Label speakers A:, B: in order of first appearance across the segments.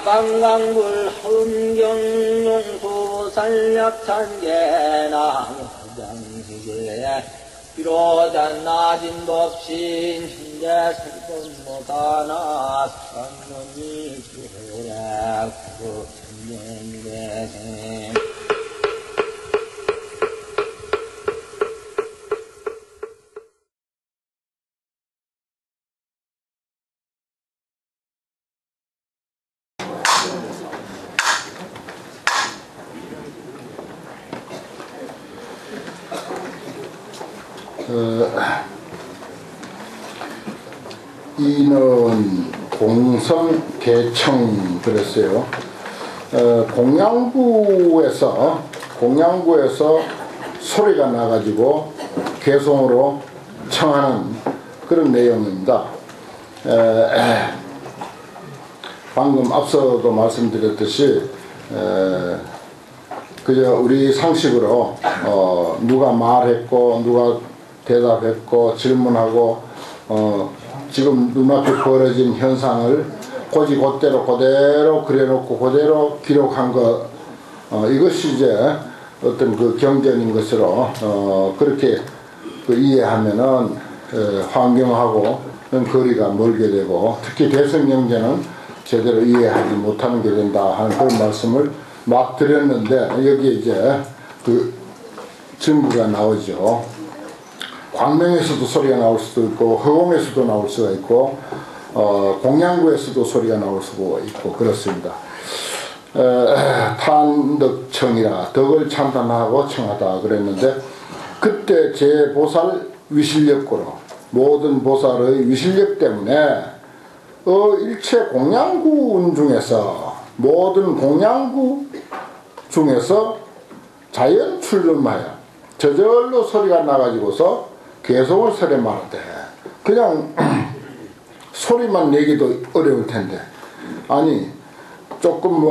A: 강강불 흥경용수산약찬계나 장시계 비로잔 나진법신 현재 설법못하나 선문이 주례 구천년대생
B: 이는 공성개청 그랬어요. 공양부에서 소리가 나가지고 개송으로 청하는 그런 내용입니다. 방금 앞서도 말씀드렸듯이 그저 우리 상식으로 누가 말했고 누가 대답했고 질문하고 지금 눈앞에 벌어진 현상을 곧이곧대로 그대로 그려놓고 그대로 기록한 것 이것이 이제 어떤 그 경전인 것으로 그렇게 그 이해하면은 환경하고는 거리가 멀게 되고 특히 대성경전은 제대로 이해하지 못하는 게 된다 하는 그런 말씀을 막 드렸는데 여기에 이제 그 증거가 나오죠. 광명에서도 소리가 나올 수도 있고 허공에서도 나올 수가 있고 공양구에서도 소리가 나올 수가 있고 그렇습니다. 탄덕청이라 덕을 참단하고 청하다 그랬는데 그때 제 보살 위실력고로 모든 보살의 위실력 때문에 일체 공양구 중에서 모든 공양구 중에서 자연 출lum하여 저절로 소리가 나가지고서 개송을 설에 말하되 그냥 소리만 내기도 어려울 텐데 아니 조금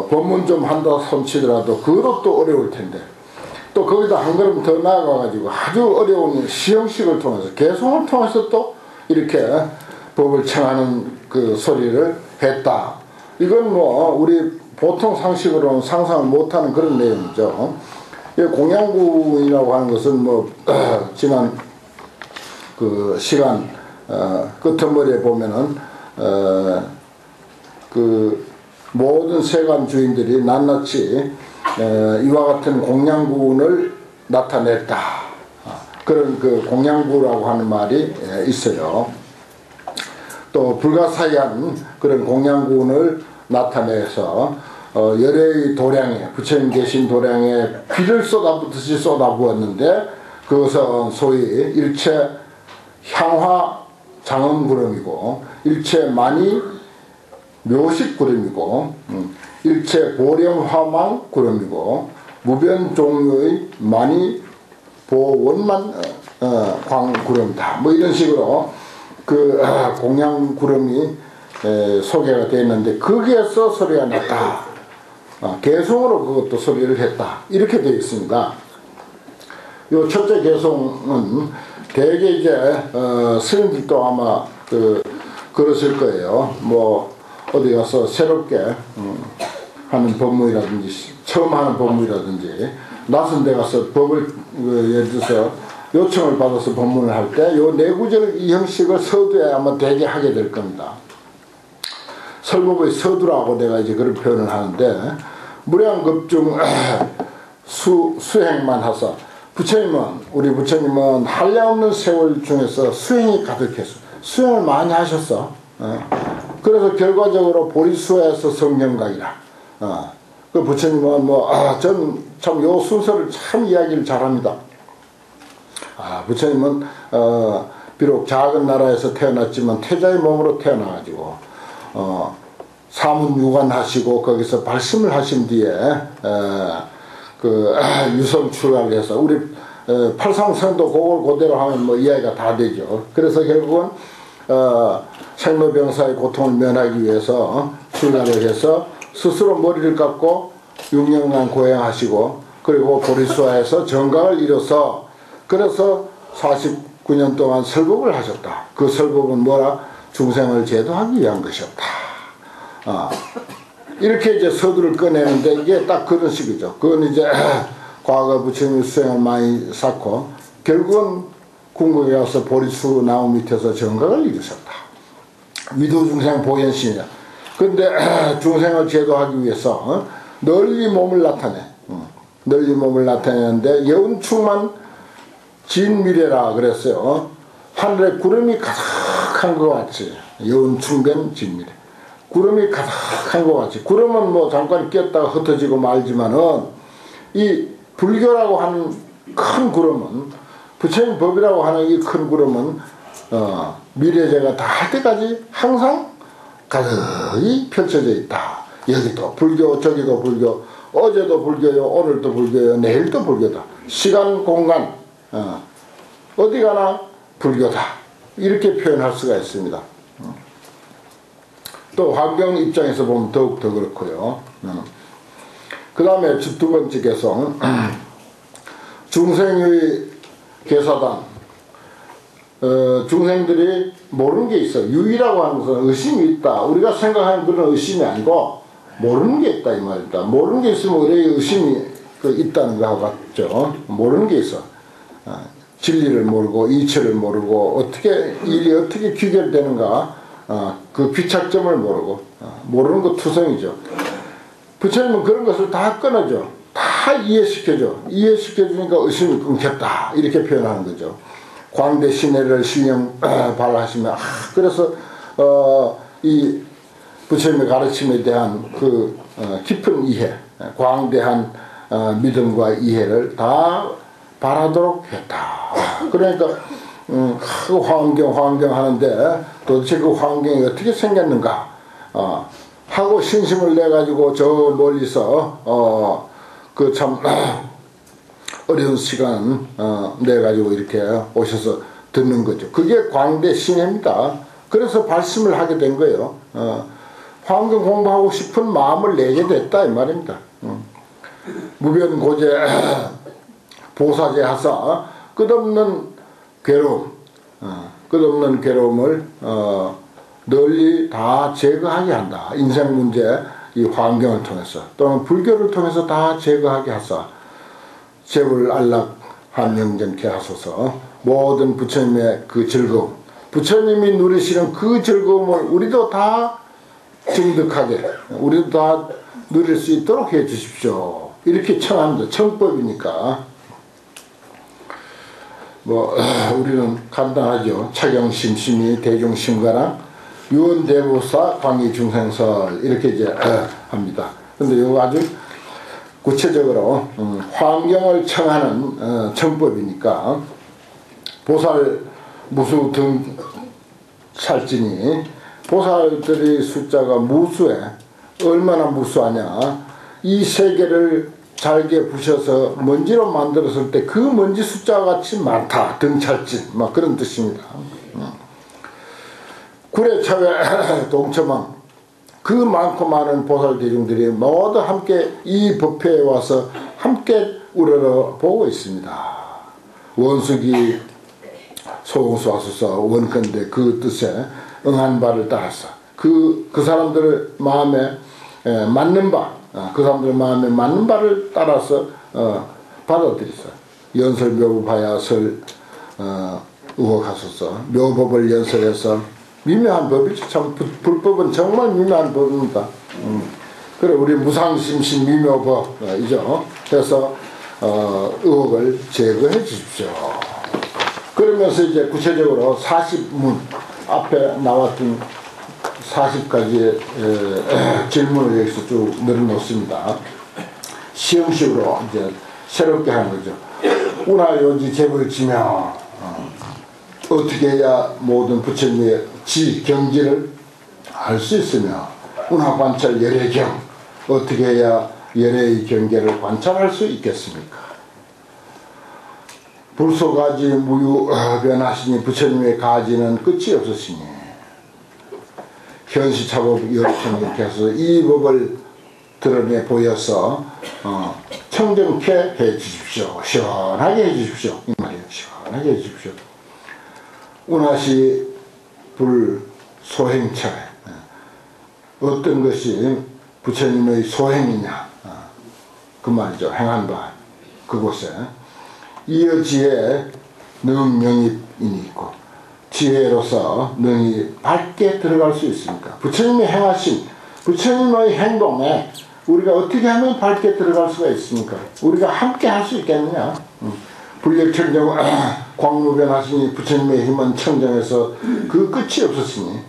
B: 법문 좀 한다 손치더라도 그것도 어려울 텐데 또 거기다 한 걸음 더 나아가가지고 아주 어려운 시형식을 통해서 개송을 통해서 또 이렇게 법을 청하는 그 소리를 했다. 이건 우리 보통 상식으로는 상상을 못하는 그런 내용이죠. 공양구이라고 하는 것은 지난 그 시간 끝머리에 보면은 그 모든 세간 주인들이 낱낱이 이와 같은 공양군을 나타냈다. 그런 그 공양구라고 하는 말이 있어요. 또 불가사의한 그런 공양군을 나타내서 열애의 도량에 부처님 계신 도량에 비를 쏟아붓듯이 쏟아부었는데 그것은 소위 일체 향화 장엄구름이고 일체 많이 묘식구름이고 일체 보령화망 구름이고 무변 종류의 많이 보원만 광구름이다. 이런 식으로 그 공양구름이 소개가 되었는데 거기에서 소리가 났다. 개송으로 그것도 소리를 했다. 이렇게 되어 있습니다. 요 첫째 개송은 대개 이제 스님들도 아마 그러실 거예요. 어디 가서 새롭게 하는 법문이라든지 처음 하는 법문이라든지 낯선 데 가서 법을 예를 들어서 요청을 받아서 법문을 할 때 요 내구적 이 형식을 서두에 아마 대개 하게 될 겁니다. 설법의 서두라고 내가 이제 그런 표현을 하는데 무량급중 수행만 하사 우리 부처님은 한량없는 세월 중에서 수행이 가득했어. 수행을 많이 하셨어. 그래서 결과적으로 보리수에서 성령각이라. 그 부처님은 저는 참 요 순서를 참 이야기를 잘합니다. 부처님은 비록 작은 나라에서 태어났지만 태자의 몸으로 태어나가지고 사문유관하시고 거기서 발심을 하신 뒤에 그 유성 출가를 해서 우리 팔상성도 그걸 그대로 하면 이야기가 다 되죠. 그래서 결국은 생로병사의 고통을 면하기 위해서 출가를 해서 스스로 머리를 깎고 6년간 고행하시고 그리고 보리수화에서 정각을 이뤄서 그래서 49년 동안 설법을 하셨다. 그 설법은 뭐라? 중생을 제도하기 위한 것이었다. 이렇게 이제 서두를 꺼내는데 이게 딱 그런 식이죠. 그건 이제 과거 부처님 수행을 많이 쌓고 결국은 궁극에 가서 보리수 나무 밑에서 정각을 이루셨다. 위도중생 보현신이야. 근데 중생을 제도하기 위해서 널리 몸을 나타내. 널리 몸을 나타내는데 여운충만 진미래라 그랬어요. 하늘에 구름이 가득한 것 같이 여운충된 진미래. 구름이 가득한 것 같이. 구름은 뭐 잠깐 꼈다가 흩어지고 말지만은 이 불교라고 하는 큰 구름은, 부처님 법이라고 하는 이 큰 구름은 미래제가 다 할 때까지 항상 가득히 펼쳐져 있다. 여기도 불교, 저기도 불교, 어제도 불교요, 오늘도 불교요, 내일도 불교다. 시간, 공간 어디 가나 불교다. 이렇게 표현할 수가 있습니다. 또 환경 입장에서 보면 더욱더 그렇고요. 그 다음에 두 번째 개성 중생의 계사단. 중생들이 모르는 게 있어. 유의라고 하는 것은 의심이 있다. 우리가 생각하는 그런 의심이 아니고 모르는 게 있다 이 말이다. 모르는 게 있으면 의뢰의 의심이 있다는 거하고 같죠. 모르는 게 있어. 진리를 모르고 이치를 모르고 어떻게 일이 어떻게 귀결되는가, 그 귀착점을 모르고 모르는 거 투성이죠. 부처님은 그런 것을 다 끊어줘. 다 이해시켜줘. 이해시켜주니까 의심이 끊겼다. 이렇게 표현하는 거죠. 광대 시내를 신령 발하시며 그래서 이 부처님의 가르침에 대한 그 깊은 이해, 광대한 믿음과 이해를 다 발하도록 했다. 그러니까 그 환경 하는데 도대체 그 환경이 어떻게 생겼는가 하고 신심을 내 가지고 저 멀리서 그 참 어려운 시간 내 가지고 이렇게 오셔서 듣는 거죠. 그게 광대 신혜입니다. 그래서 발심을 하게 된 거예요. 환경 공부하고 싶은 마음을 내게 됐다 이 말입니다. 무변고제 보사제 하사 끝없는 괴로움, 끝없는 괴로움을 널리 다 제거하게 한다. 인생 문제 이 환경을 통해서 또는 불교를 통해서 다 제거하게 하사 재불 안락 한명전케 하소서. 모든 부처님의 그 즐거움, 부처님이 누리시는 그 즐거움을 우리도 다 증득하게, 우리도 다 누릴 수 있도록 해 주십시오. 이렇게 청합니다. 청법이니까. 뭐 우리는 간단하죠. 차경심심이 대중심가랑 유언대보사 광의중생설 이렇게 이제 합니다. 근데 이거 아주 구체적으로 환경을 청하는 청법이니까 보살 무수 등 찰지니 보살들의 숫자가 무수해. 얼마나 무수하냐. 이 세계를 잘게 부셔서 먼지로 만들었을 때 그 먼지 숫자가 같이 많다. 등찰진 막 그런 뜻입니다. 구례차회 동처망 그 많고 많은 보살 대중들이 모두 함께 이 법회에 와서 함께 우러러보고 있습니다. 원숙이 소공수하소서 원건대 그 뜻에 응한 바를 따라서 그 사람들의 마음에 맞는 바, 그 사람들의 마음에 맞는 바를 따라서 받아들이서 연설 묘법하여 설 의혹하소서. 묘법을 연설해서 미묘한 법이죠. 참 불법은 정말 미묘한 법입니다. 그래 우리 무상심신 미묘법이죠. 그래서 의혹을 제거해 주십시오. 그러면서 이제 구체적으로 40문 앞에 나왔던 40가지의 질문을 여기서 쭉 늘어놓습니다. 시형식으로 이제 새롭게 하는 거죠. 운하요지 재벌지며 어떻게 해야 모든 부처님의 경지를 알 수 있으며 운하관찰 열애경 어떻게 해야 열애의 경계를 관찰할 수 있겠습니까? 불소가지 무유변하시니 부처님의 가지는 끝이 없으시니 현시차법 역청 해서 이 법을 드러내 보여서 청정케 해 주십시오. 시원하게 해 주십시오. 이 말이에요. 시원하게 해 주십시오. 운하시 불소행차에 어떤 것이 부처님의 소행이냐, 그 말이죠. 행한 바 그곳에 이어지에 능명입인이 있고 지혜로서 능히 밝게 들어갈 수 있습니까? 부처님이 행하신 부처님의 행동에 우리가 어떻게 하면 밝게 들어갈 수가 있습니까? 우리가 함께 할 수 있겠느냐? 불력청정 광무변하시니 부처님의 힘은 청정해서 그 끝이 없었으니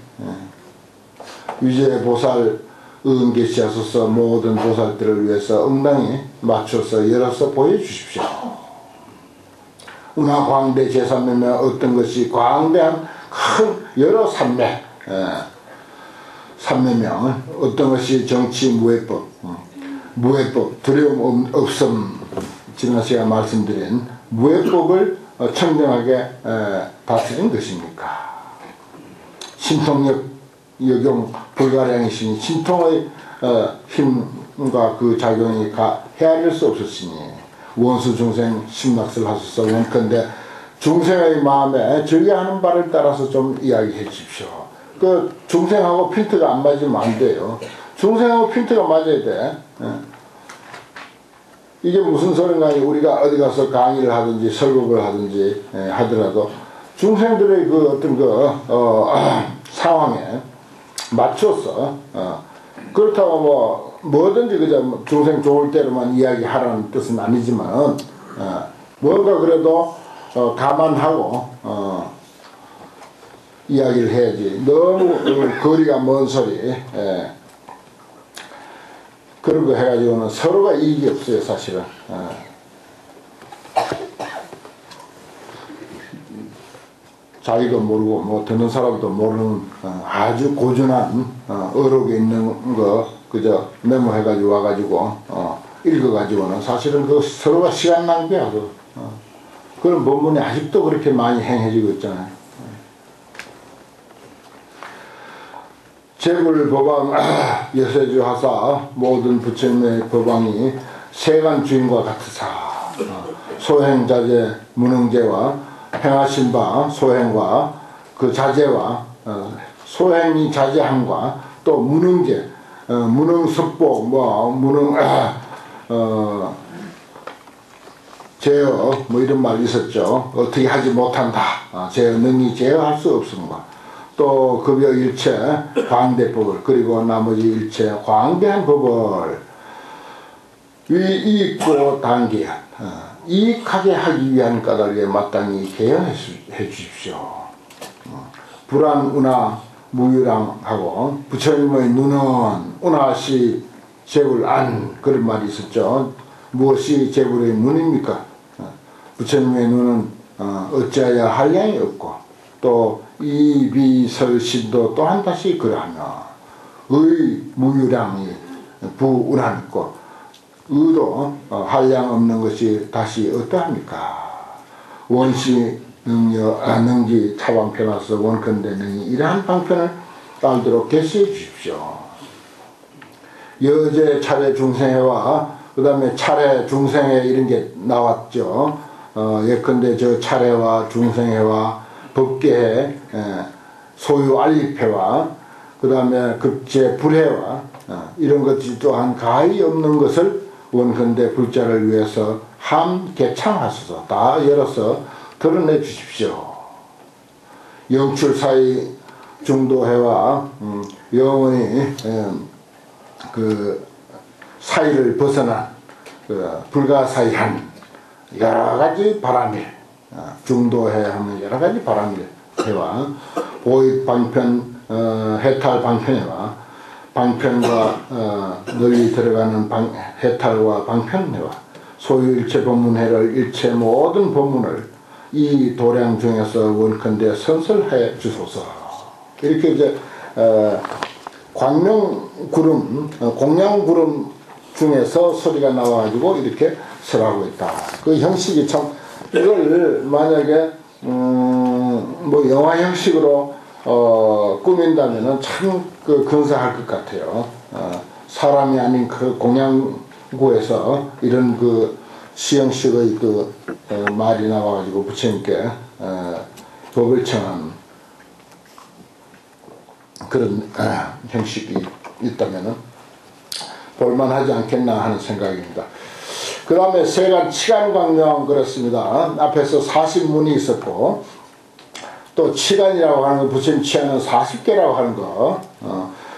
B: 위제보살 응계시하소서 모든 보살들을 위해서 응당히 맞춰서 열어서 보여주십시오. 운하 광대 제3매면 어떤 것이 광대한 큰 여러 산매 산매명 어떤 것이 정치 무해법 무해법 두려움 없음 지난 시간 말씀드린 무해법을 청정하게 다스린 것입니까? 신통력 역용 불가량이시니 신통의 힘과 그 작용이 헤아릴 수 없었으니 원수 중생 심락설 하소서. 원컨대 중생의 마음에 저기하는 바를 따라서 좀 이야기해 주십시오. 그 중생하고 핀트가 안 맞으면 안 돼요. 중생하고 핀트가 맞아야 돼. 이게 무슨 소린가? 우리가 어디 가서 강의를 하든지 설법을 하든지 하더라도 중생들의 그 어떤 상황에 맞춰서 그렇다고 뭐든지 그저 중생 좋을 대로만 이야기하라는 뜻은 아니지만 뭔가 그래도 감안하고 이야기를 해야지. 너무 거리가 먼 소리 그런 거 해가지고는 서로가 이익이 없어요, 사실은. 자기도 모르고 뭐 듣는 사람도 모르는 아주 고준한 어록에 있는 거 그저 메모해가지고 와가지고 읽어가지고는 사실은 그 서로가 시간 낭비야. 그런 법문이 아직도 그렇게 많이 행해지고 있잖아요. 제불법왕 여세주 하사 모든 부처님의 법왕이 세간 주인과 같으사 소행자재 무능제와 행하신 바 소행과 그 자제와 소행이 자제함과 또 무능제 무능섭보 무능 제어 이런 말이 있었죠. 어떻게 하지 못한다. 제어 능히 제어할 수 없음과 또 급여 일체 광대법을 그리고 나머지 일체 광대한 법을 이익고 단계한 이익하게 하기 위한 까닭에 마땅히 개연해 주십시오. 불안 운하 무유랑하고 부처님의 눈은 운하시 제불 안 그런 말이 있었죠. 무엇이 제불의 눈입니까? 부처님의 눈은 어찌하여 한량이 없고 또 이비설신도 또한 다시 그러하며 의 무유량이 부운한 있고 의도 한량 없는 것이 다시 어떠합니까? 원시 능지 차방편하서 원컨대 능이 이러한 방편을 따르도록 계시해 주십시오. 여제 차례 중생회와 그 다음에 차례 중생회 이런 게 나왔죠. 예컨대 저 차례와 중생회와 법계회 소유 알립회와 그 다음에 급제 불회와 이런 것이 또한 가히 없는 것을 원컨대 불자를 위해서 함개창하소서. 다 열어서 드러내 주십시오. 영출사의 중도회와 영원히 그 사이를 벗어난 불가사의한 여러가지 바람일 중도회 하면 여러가지 바람일 회와 보익 방편 해탈 방편회와 방편과 널리 들어가는 해탈과 방편회와 소유일체 법문회를 일체 모든 법문을 이 도량 중에서 원컨대 선설해 주소서. 이렇게 이제 광명구름 공양구름 중에서 소리가 나와가지고 이렇게 설하고 있다. 그 형식이 참 이걸 만약에 뭐 영화 형식으로 꾸민다면은 참 그 근사할 것 같아요. 사람이 아닌 그 공양구에서 이런 그 시형식의 그 말이 나와가지고 부처님께 법을 청한 그런 형식이 있다면은 볼만하지 않겠나 하는 생각입니다. 그 다음에 세간 치간광명 그렇습니다. 앞에서 40문이 있었고 또 치간이라고 하는 거 부처님 치간은 40개라고 하는 거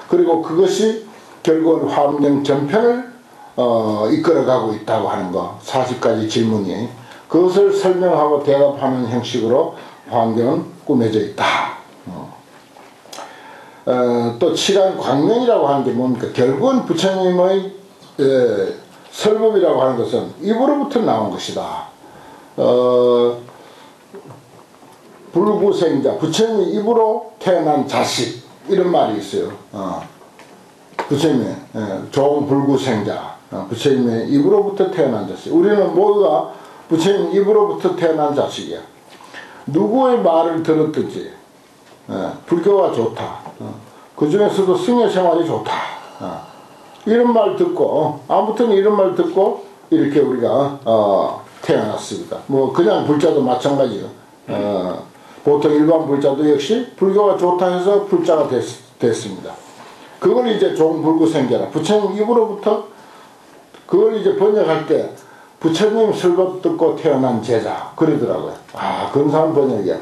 B: 그리고 그것이 결국은 화엄경 전편을 이끌어가고 있다고 하는 거 40가지 질문이 그것을 설명하고 대답하는 형식으로 화엄경은 꾸며져 있다. 또 치간 광명이라고 하는 게 뭡니까? 결국은 부처님의 설법이라고 하는 것은 입으로부터 나온 것이다. 불구생자, 부처님의 입으로 태어난 자식 이런 말이 있어요. 부처님의 좋은 불구생자, 부처님의 입으로부터 태어난 자식. 우리는 모두가 부처님 입으로부터 태어난 자식이야. 누구의 말을 들었든지 불교가 좋다. 그 중에서도 승려 생활이 좋다. 이런 말 듣고 아무튼 이런 말 듣고 이렇게 우리가 태어났습니다. 뭐 그냥 불자도 마찬가지예요. 보통 일반 불자도 역시 불교가 좋다 해서 불자가 됐습니다. 그걸 이제 종불구생자라 부처님 입으로부터 그걸 이제 번역할 때 부처님 설법 듣고 태어난 제자 그러더라고요. 근사한 번역이야.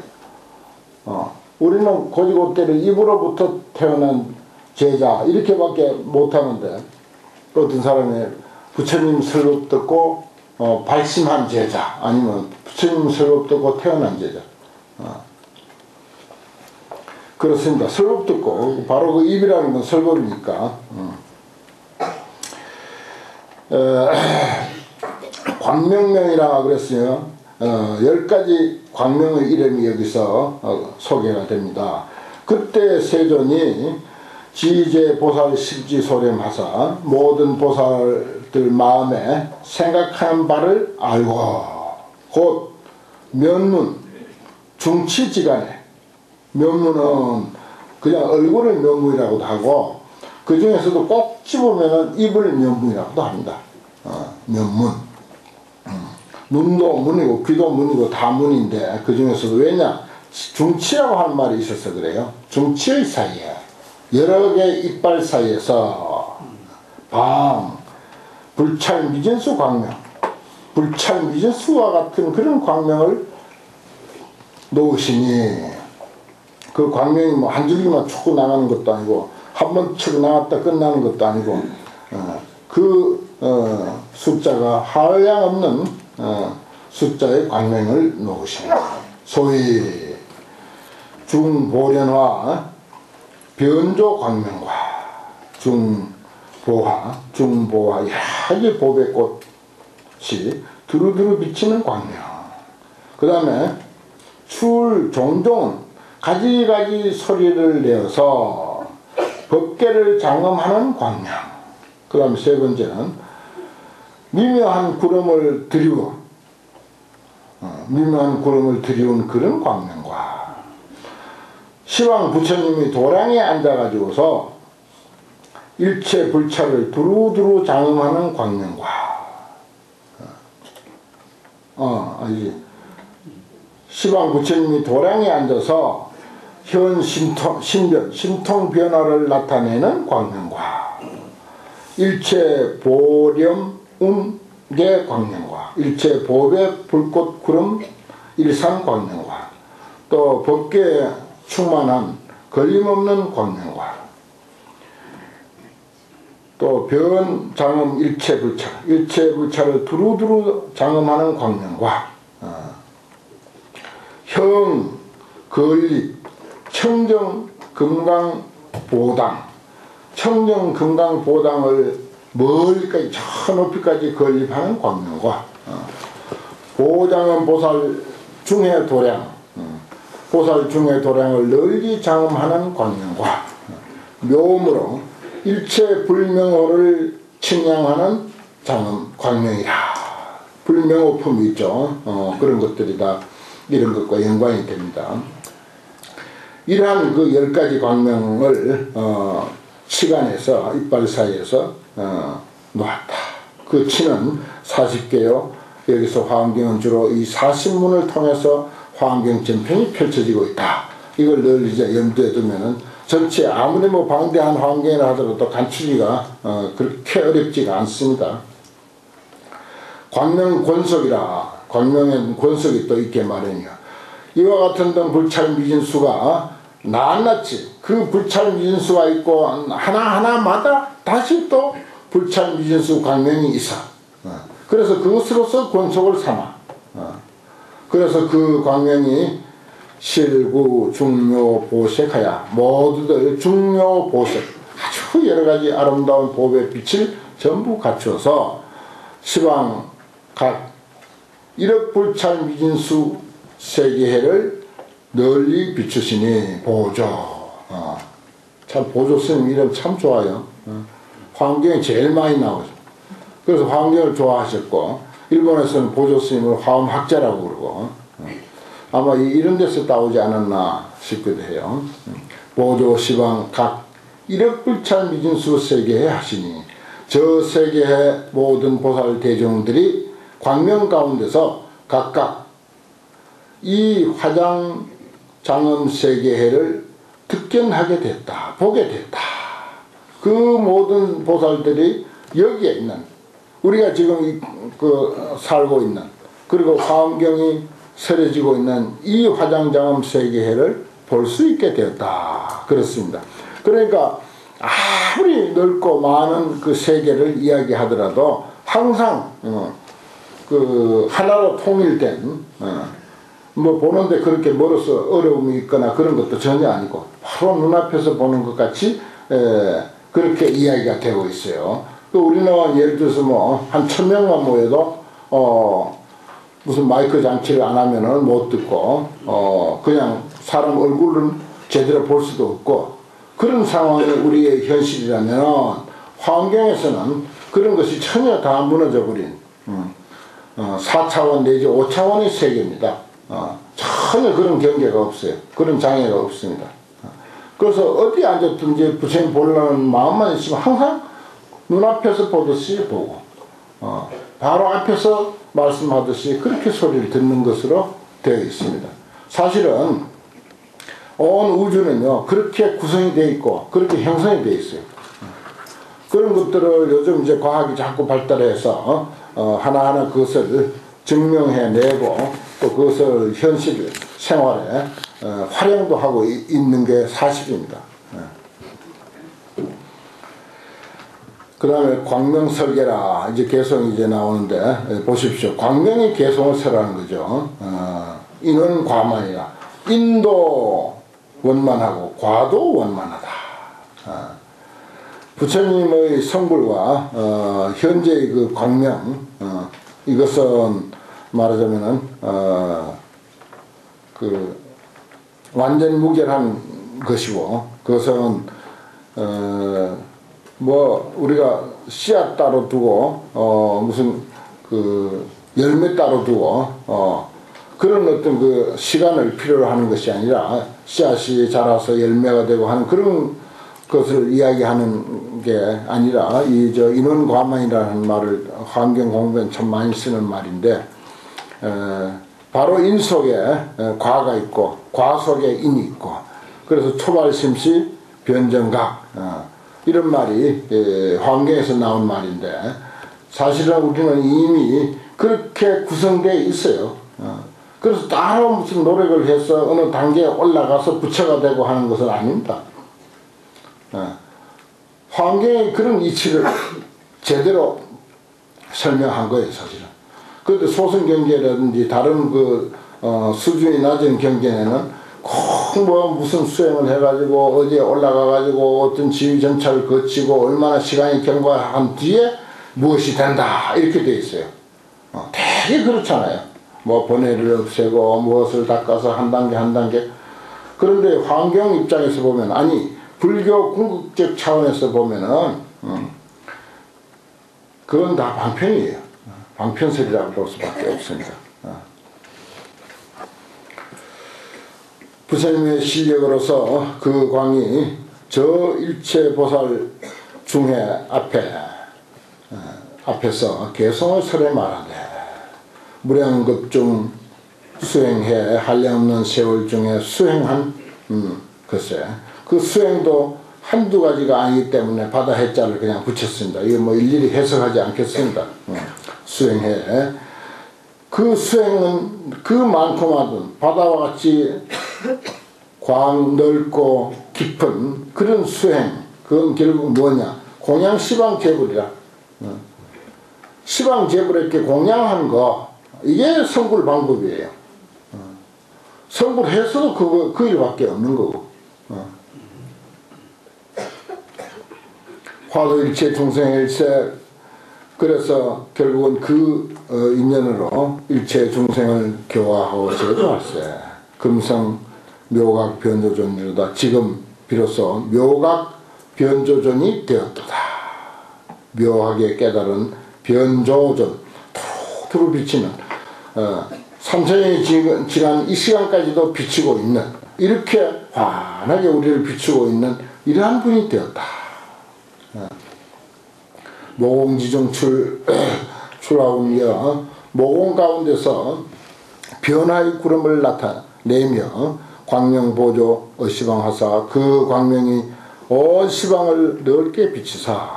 B: 우리는 고지고대로 입으로부터 태어난 제자 이렇게밖에 못하는데 어떤 사람이 부처님 설법 듣고 발심한 제자 아니면 부처님 설법 듣고 태어난 제자 그렇습니다. 설법 듣고 바로 그 입이라는 건 설법이니까 광명명이라 그랬어요. 10가지 광명의 이름이 여기서 소개가 됩니다. 그때 세존이 지제 보살 십지소렴하사 모든 보살들 마음에 생각하는 바를 알고 곧 면문 중치지간에 면문은 그냥 얼굴을 면문이라고도 하고 그 중에서도 꼭 집으면 입을 면문이라고도 합니다. 면문 눈도 문이고 귀도 문이고 다 문인데 그 중에서도 왜냐 중치라고 하는 말이 있어서 그래요. 중치의 사이에 여러 개의 이빨 사이에서 불찰 미진수 광명 불찰 미진수와 같은 그런 광명을 놓으시니 그 광명이 뭐 한 줄기만 쭉 나가는 것도 아니고 한 번 쭉 나갔다 끝나는 것도 아니고 숫자가 한량없는 숫자의 광명을 놓으십니다. 소위 중보련화 변조 광명과 중보화 야하게 보배꽃이 두루두루 비치는 광명 그 다음에 종종은 가지가지 소리를 내어서 법계를 장엄하는 광명 그 다음에 세 번째는 미묘한 구름을 드리운 그런 광명과 시황 부처님이 도량에 앉아가지고서 일체 불찰을 두루두루 장엄하는 광명과 시황 부처님이 도량에 앉아서 현 심통 변화를 나타내는 광명과 일체 보렴 운계 광명과 일체 보배 불꽃 구름 일산 광명과 또 법계에 충만한 걸림없는 광명과 또 변 장엄 일체 불찰을 두루두루 장엄하는 광명과 형 건립 청정 금강 보당을 멀리까지 저 높이까지 건립하는 광명과 보장은 보살 중해 도량 보살 중해 도량을 널리 장엄하는 광명과 묘음으로 일체 불명호를 측량하는 장엄 광명이라 불명호품이 있죠. 그런 것들이 다 이런 것과 연관이 됩니다. 이러한 그 10가지 광명을 시간에서 이빨 사이에서 놓았다. 그 치는 40개요. 여기서 화엄경은 주로 이 40문을 통해서 화엄경 전편이 펼쳐지고 있다. 이걸 늘 이제 염두에 두면은 전체 아무리 뭐 방대한 환경이라 하더라도 갖추기가 그렇게 어렵지가 않습니다. 광명권석이라, 광명엔 권석이 또 있게 마련이야. 이와 같은 등 불찰미진수가 낱낱이 그 불찰미진수가 있고 하나하나마다 다시 또 불찰미진수 광명이 있어. 그래서 그것으로서 권속을 삼아. 그래서 그 광명이 실구, 중묘, 보색하야 모두들 중묘, 보색 아주 여러가지 아름다운 보배 빛을 전부 갖추어서 시방 각 일억불찰 미진수 세계해를 널리 비추시니 보조. 참 보조 스님 이름 참 좋아요. 환경이 제일 많이 나오죠. 그래서 환경을 좋아하셨고 일본에서는 보조 스님을 화엄학자라고 그러고 아마 이런 데서 따오지 않았나 싶기도 해요. 보조 시방 각 일억불찰 미진수 세계해 하시니 저 세계의 모든 보살 대중들이 광명 가운데서 각각 이 화장 장엄 세계해를 득견하게 됐다, 보게 됐다. 그 모든 보살들이 여기에 있는 우리가 지금 살고 있는 그리고 화엄경이 서려지고 있는 이 화장 장엄 세계해를 볼 수 있게 되었다. 그렇습니다. 그러니까 아무리 넓고 많은 그 세계를 이야기하더라도 항상 그 하나로 통일된 뭐 보는데 그렇게 멀어서 어려움이 있거나 그런 것도 전혀 아니고 바로 눈앞에서 보는 것 같이 그렇게 이야기가 되고 있어요. 우리는 예를 들어서 뭐 한 1000명만 모여도 무슨 마이크 장치를 안 하면은 못 듣고 그냥 사람 얼굴은 제대로 볼 수도 없고 그런 상황이 우리의 현실이라면 환경에서는 그런 것이 전혀 다 무너져 버린 4차원 내지 5차원의 세계입니다. 전혀 그런 경계가 없어요. 그런 장애가 없습니다. 그래서 어디 앉았든지 부처님 보려는 마음만 있으면 항상 눈앞에서 보듯이 보고 바로 앞에서 말씀하듯이 그렇게 소리를 듣는 것으로 되어 있습니다. 사실은 온 우주는요 그렇게 구성이 되어 있고 그렇게 형성이 되어 있어요. 그런 것들을 요즘 이제 과학이 자꾸 발달해서 하나하나 그것을 증명해내고 또 그것을 현실 생활에 활용도 하고 있는 게 사실입니다. 그 다음에 광명설계라 이제 개성이 이제 나오는데 보십시오. 광명이 개성을 설하는 거죠. 인은 과만이라 인도 원만하고 과도 원만하다. 부처님의 성불과 현재의 그 광명 이것은 말하자면은 그 완전 무결한 것이고 그것은 뭐 우리가 씨앗 따로 두고 무슨 그 열매 따로 두고 그런 어떤 그 시간을 필요로 하는 것이 아니라 씨앗이 자라서 열매가 되고 하는 그런 것을 이야기하는 게 아니라 이 저 인원과만이라는 말을 환경 공부엔 참 많이 쓰는 말인데 바로 인 속에 과가 있고 과 속에 인이 있고 그래서 초발심시 변정각 이런 말이 환경에서 나온 말인데 사실은 우리는 이미 그렇게 구성되어 있어요. 그래서 따로 무슨 노력을 해서 어느 단계에 올라가서 부처가 되고 하는 것은 아닙니다. 환경의 그런 이치를 제대로 설명한 거예요, 사실은. 그런데 소승경계라든지 다른 그 수준이 낮은 경계에는 꼭 뭐 무슨 수행을 해가지고 어디에 올라가가지고 어떤 지휘전차를 거치고 얼마나 시간이 경과한 뒤에 무엇이 된다 이렇게 돼 있어요. 되게 그렇잖아요. 뭐 번뇌를 없애고 무엇을 닦아서 한 단계 한 단계. 그런데 환경 입장에서 보면 아니 불교 궁극적 차원에서 보면은 그건 다 방편이에요. 방편설이라고 볼 수밖에 없습니다. 부처님의 실력으로서 그 광이 저 일체 보살 중회 앞에서 개성을 설해 말하되 무량겁중 수행해 한량없는 세월 중에 수행한 것에 그 수행도 한두 가지가 아니기 때문에 바다 해자를 그냥 붙였습니다. 이거 뭐 일일이 해석하지 않겠습니다. 수행해. 그 수행은 그만큼은 바다와 같이 광 넓고 깊은 그런 수행, 그건 결국 뭐냐? 공양 시방제불이라. 시방제불에게 공양한 거, 이게 성불 방법이에요. 성불해서도 그 일밖에 없는 거고. 화두 일체 중생 일체. 그래서 결국은 그 인연으로 일체 중생을 교화하고 제도할세. 금성 묘각 변조존이로다. 지금 비로소 묘각 변조존이 되었도다. 묘하게 깨달은 변조존, 툭툭 비치는 삼천년이 지난 이 시간까지도 비치고 있는, 이렇게 환하게 우리를 비추고 있는 이러한 분이 되었다. 모공지중 출하운여, 모공 가운데서 변화의 구름을 나타내며 광명보조 어시방하사, 그 광명이 온 시방을 넓게 비치사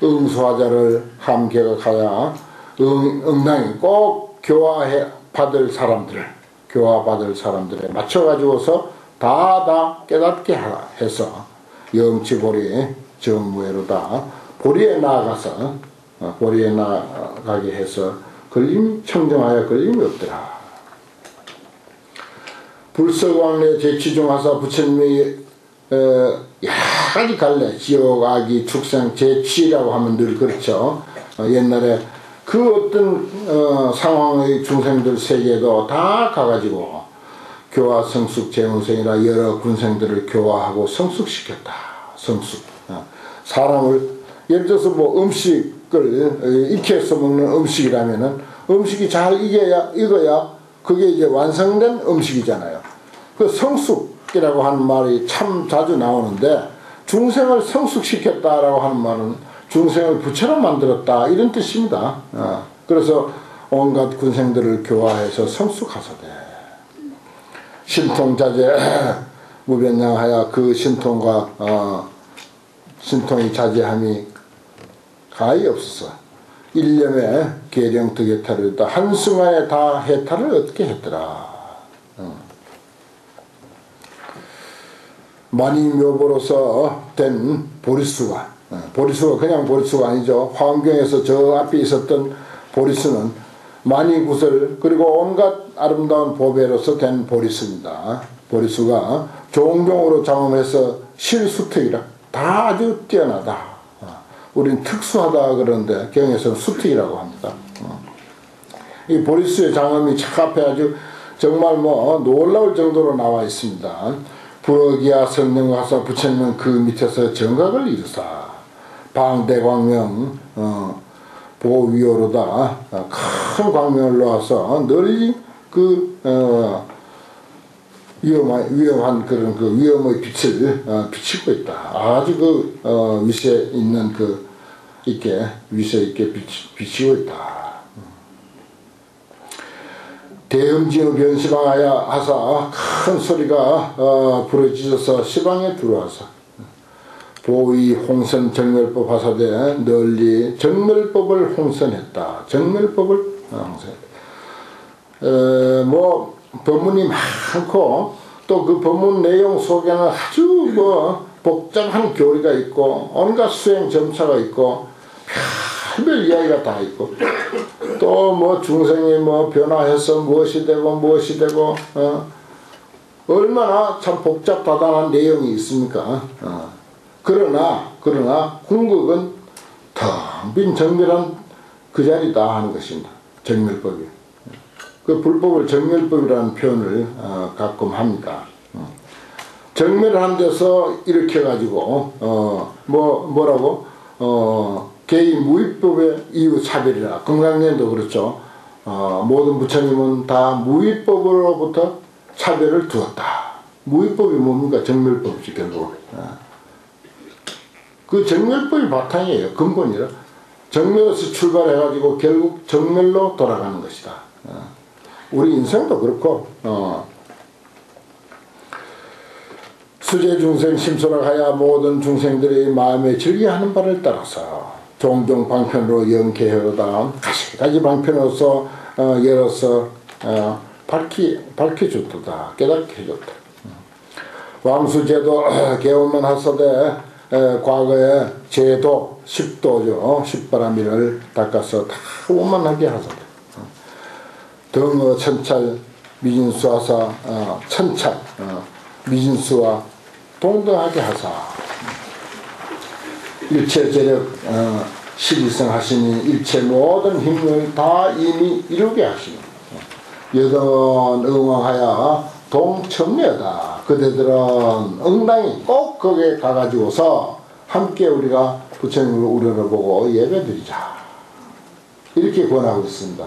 B: 응수화자를 함개각하여 응당히 꼭 교화받을 사람들에 맞춰가지고서 다 깨닫게 해서 영치보리 정무회로다. 보리에 나아가서 보리에 나아가게 해서 청정하여 걸림이 없더라. 불서광래 제취중하사 부처님이 여러가지 갈래, 지옥, 악이, 축생, 제취라고 하면 늘 그렇죠. 옛날에 그 어떤 상황의 중생들 세계도 다 가가지고 교화 성숙 재운생이라 여러 군생들을 교화하고 성숙시켰다. 성숙. 사람을 예를 들어서 뭐 음식을 익혀서 먹는 음식이라면은 음식이 잘 익어야 그게 이제 완성된 음식이잖아요. 그 성숙이라고 하는 말이 참 자주 나오는데, 중생을 성숙시켰다라고 하는 말은 중생을 부처로 만들었다, 이런 뜻입니다. 그래서 온갖 군생들을 교화해서 성숙하소되 신통자제 무변량하여 그 신통과 신통이 자제함이 가히 없어서 일념에 계령득해탈을 했다. 한순간에 다 해탈을 얻게 했더라. 만이묘보로서 된 보리수가, 보리수가 그냥 보리수가 아니죠. 화엄경에서 저 앞에 있었던 보리수는 만이구설 그리고 온갖 아름다운 보배로서 된 보리수입니다. 보리수가 종종으로 장엄해서 실수특이라 다 아주 뛰어나다. 우린 특수하다 그러는데 경에서는 수특이라고 합니다. 이 보리수의 장엄이 저 앞에 아주 정말 뭐 놀라울 정도로 나와 있습니다. 부럭이야 성령가사 부처님은 그 밑에서 정각을 이루사 방대광명 보위호로다 큰 광명을 놓아서 널리 그 위험한 그런 그 위험의 빛을 비치고 있다. 아주 그 위세 있는 그 위세 있게 비치고 있다. 대음지의 변시방하여 하사 큰 소리가 부러지셔서 시방에 들어와서 보위 홍선 정멸법 하사되 널리 정멸법을 홍선했다. 정멸법을 홍선했다. 뭐 법문이 많고 또 그 법문 내용 속에는 아주 뭐 복잡한 교리가 있고 온갖 수행 점차가 있고 별별 이야기가 다 있고 또 뭐 중생이 뭐 변화해서 무엇이 되고 얼마나 참 복잡다단한 내용이 있습니까? 그러나 궁극은 텅 빈 정멸한 그 자리다 하는 것입니다. 정멸법이. 그 불법을 정멸법이라는 표현을 가끔 합니다. 정멸하는 데서 일으켜가지고 뭐라고 개인 무위법의 이유 차별이라. 금강년도 그렇죠. 모든 부처님은 다 무위법으로부터 차별을 두었다. 무위법이 뭡니까? 정멸법이지 결국. 그 정멸법이 바탕이에요. 근본이라. 정멸에서 출발해가지고 결국 정멸로 돌아가는 것이다. 우리 인생도 그렇고 수제 중생 심소락하여 모든 중생들의 마음에 즐겨하는 바를 따라서 종종 방편으로 연계하다 가지가지 방편으로서 열어서 밝혀줬다 깨닫게 해줬다. 왕수제도 개원만 하서되 과거에 제도 10도죠. 10바라미를 닦아서 다 원만하게 하소다. 등어 천찰 미진수하사 천찰 미진수와 동등하게 하사 일체 재력 실이성 하시니 일체 모든 힘을 다 이미 이루게 하시니 여든 응왕하여 동천례다. 그대들은 응당히 꼭 거기에 가가지고서 함께 우리가 부처님을 우러러보고 예배드리자. 이렇게 권하고 있습니다.